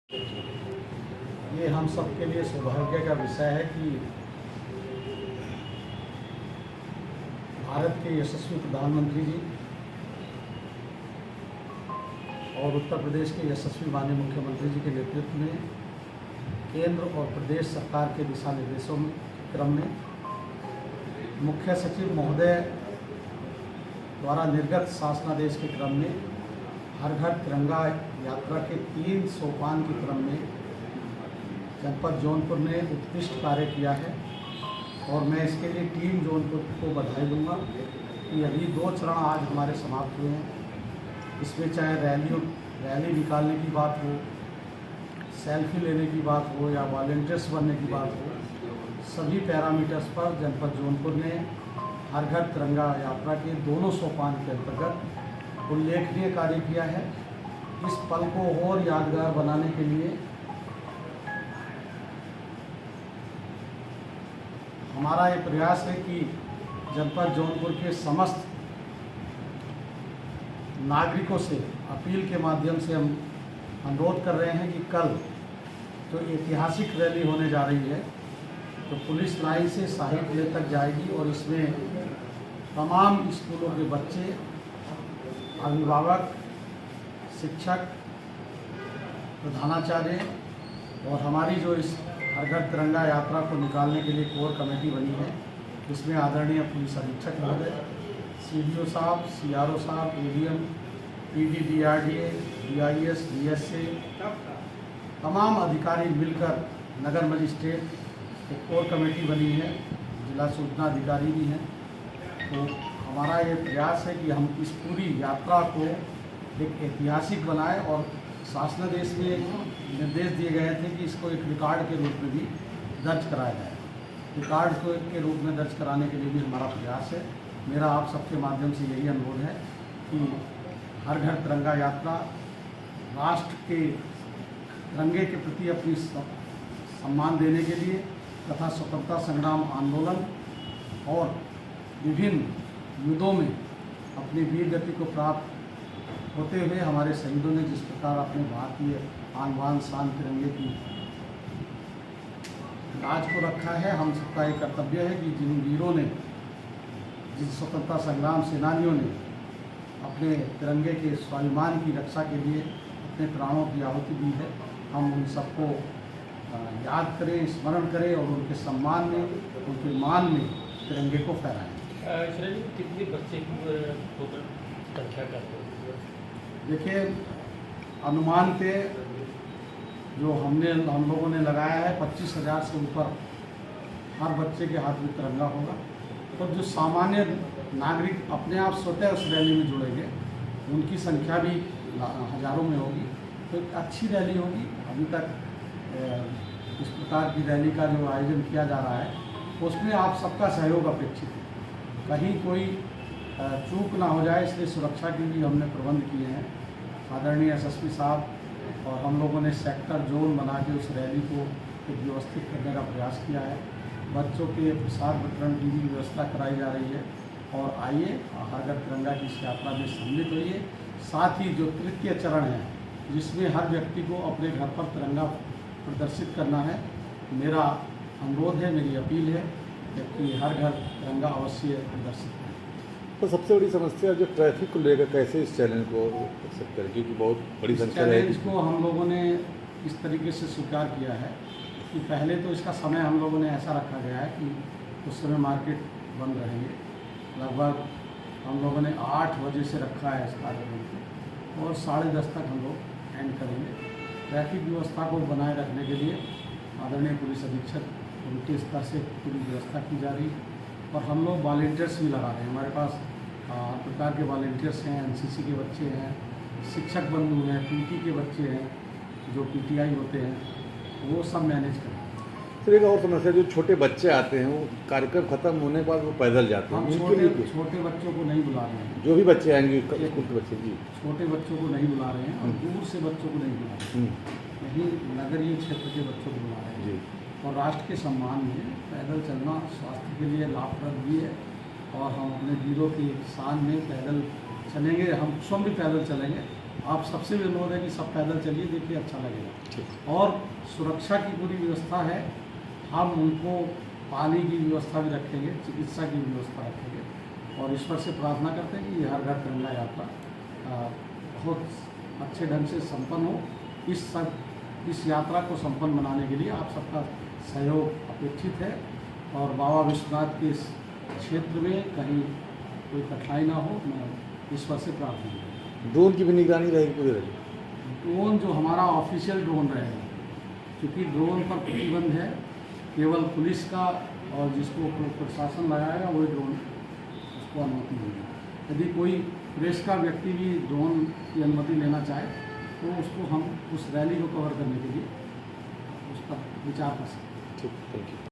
ये हम सबके लिए सौभाग्य का विषय है कि भारत के यशस्वी प्रधानमंत्री जी और उत्तर प्रदेश के यशस्वी माननीय मुख्यमंत्री जी के नेतृत्व में केंद्र और प्रदेश सरकार के दिशा निर्देशों में क्रम में मुख्य सचिव महोदय द्वारा निर्गत शासनादेश के क्रम में हर घर तिरंगा यात्रा के 3 सोपान के क्रम में जनपद जौनपुर ने उत्कृष्ट कार्य किया है और मैं इसके लिए टीम जौनपुर को बधाई दूंगा कि अभी 2 चरण आज हमारे समाप्त हुए हैं। इसमें चाहे रैली निकालने की बात हो, सेल्फी लेने की बात हो या वॉलंटियर्स बनने की बात हो, सभी पैरामीटर्स पर जनपद जौनपुर ने हर घर तिरंगा यात्रा के दोनों सोपान के अंतर्गत उल्लेखनीय कार्य किया है। इस पल को और यादगार बनाने के लिए हमारा ये प्रयास है कि जनपद जौनपुर के समस्त नागरिकों से अपील के माध्यम से हम अनुरोध कर रहे हैं कि कल जो ऐतिहासिक रैली होने जा रही है तो पुलिस लाइन से शाही किले तक जाएगी और इसमें तमाम स्कूलों के बच्चे, अभिभावक, शिक्षक, प्रधानाचार्य और हमारी जो इस हर घर तिरंगा यात्रा को निकालने के लिए कोर कमेटी बनी है, इसमें आदरणीय पुलिस अधीक्षक महोदय, CDO साहब, CRO साहब, ADM, PD, DRDA, DIS, DSA, तमाम अधिकारी मिलकर नगर मजिस्ट्रेट एक कोर कमेटी बनी है, जिला सूचना अधिकारी भी हैं। तो हमारा ये प्रयास है कि हम इस पूरी यात्रा को एक ऐतिहासिक बनाएं और शासनादेश में निर्देश दिए गए थे कि इसको एक रिकॉर्ड के रूप में भी दर्ज कराया जाए। रिकॉर्ड को के रूप में दर्ज कराने के लिए भी हमारा प्रयास है। मेरा आप सबके माध्यम से यही अनुरोध है कि हर घर तिरंगा यात्रा राष्ट्र के तिरंगे के प्रति अपनी सम्मान देने के लिए तथा स्वतंत्रता संग्राम आंदोलन और विभिन्न युद्धों में अपनी वीर गति को प्राप्त होते हुए हमारे शहीदों ने जिस प्रकार अपने भारतीय आन बान शान तिरंगे की लाज को रखा है, हम सबका ये कर्तव्य है कि जिन वीरों ने, जिन स्वतंत्रता संग्राम सेनानियों ने अपने तिरंगे के स्वाभिमान की रक्षा के लिए अपने प्राणों की आहुति दी है, हम उन सबको याद करें, स्मरण करें और उनके सम्मान में, उनके मान में तिरंगे को फहराएं। कितने बच्चे की टोटल संख्या करते हैं? देखिए, अनुमान पे जो हम लोगों ने लगाया है 25,000 से ऊपर हर बच्चे के हाथ में तिरंगा होगा और जो सामान्य नागरिक अपने आप स्वतः उस रैली में जुड़ेंगे उनकी संख्या भी हजारों में होगी। तो एक अच्छी रैली होगी। अभी तक इस प्रकार की रैली का जो आयोजन किया जा रहा है उसमें आप सबका सहयोग अपेक्षित है, कहीं कोई चूक ना हो जाए, इसलिए सुरक्षा के लिए हमने प्रबंध किए हैं। आदरणीय SSP साहब और हम लोगों ने सेक्टर जोन बना के उस रैली को एक व्यवस्थित करने का प्रयास किया है। बच्चों के प्रसार वितरण की भी व्यवस्था कराई जा रही है और आइए हर घर तिरंगा की इस यात्रा में सम्मिलित होइए। साथ ही जो तृतीय चरण है जिसमें हर व्यक्ति को अपने घर पर तिरंगा प्रदर्शित करना है, मेरा अनुरोध है, मेरी अपील है कि हर घर तिरंगा अवश्य प्रदर्शित करें। तो सबसे बड़ी समस्या जो ट्रैफिक को लेकर कैसे इस चैलेंज को एक्सेप्ट करें, क्योंकि बहुत बड़ी संख्या है। चैलेंज को हम लोगों ने इस तरीके से स्वीकार किया है कि पहले तो इसका समय हम लोगों ने ऐसा रखा गया है कि उस समय मार्केट बंद रहेंगे। लगभग हम लोगों ने 8 बजे से रखा है इस कार्यक्रम को और 10:30 तक हम लोग एंड करेंगे। ट्रैफिक व्यवस्था को बनाए रखने के लिए आदरणीय पुलिस अधीक्षक उनके स्तर से पूरी व्यवस्था की जा रही है और हम लोग वॉलंटियर्स भी लगा रहे हैं। हमारे पास हर प्रकार के वॉलंटियर्स हैं, NCC के बच्चे हैं, शिक्षक बंधु हैं, PT के बच्चे हैं, जो PTI होते हैं, वो सब मैनेज करें। सर एक और समस्या, जो छोटे बच्चे आते हैं वो कार्यक्रम खत्म होने के बाद वो पैदल जाते हैं, हम छोटे बच्चों को नहीं बुला रहे हैं। जो भी बच्चे आएंगे स्कूल के बच्चे जी, छोटे बच्चों को नहीं बुला रहे हैं और दूर से बच्चों को नहीं बुला रहे हैं, यही नगरीय क्षेत्र के बच्चों को बुला रहे हैं। और राष्ट्र के सम्मान में पैदल चलना स्वास्थ्य के लिए लाभप्रद भी है और हम अपने वीरों की शान में पैदल चलेंगे, हम स्वयं भी पैदल चलेंगे आप सबसे भी अनुरोध है कि सब पैदल चलिए, देखिए अच्छा लगेगा। ठीक। और सुरक्षा की पूरी व्यवस्था है, हम उनको पानी की व्यवस्था भी रखेंगे, चिकित्सा की व्यवस्था रखेंगे और ईश्वर से प्रार्थना करते हैं कि ये हर घर तिरंगा यात्रा बहुत अच्छे ढंग से संपन्न हो। इस यात्रा को संपन्न बनाने के लिए आप सबका सहयोग अपेक्षित है और बाबा विश्वनाथ के इस क्षेत्र में कहीं कोई कठिनाई ना हो, मैं ईश्वर से प्रार्थना करूँ। ड्रोन की भी निगरानी रहेगी पूरी रहेगी? ड्रोन जो हमारा ऑफिशियल ड्रोन रहेगा, क्योंकि ड्रोन पर प्रतिबंध है, केवल पुलिस का और जिसको प्रशासन लगाएगा वही ड्रोन उसको अनुमति होगी। यदि कोई प्रेस का व्यक्ति भी ड्रोन की अनुमति लेना चाहे तो उसको हम उस रैली को कवर करने के लिए उस पर विचार कर सकते हैं। ठीक, थैंक यू।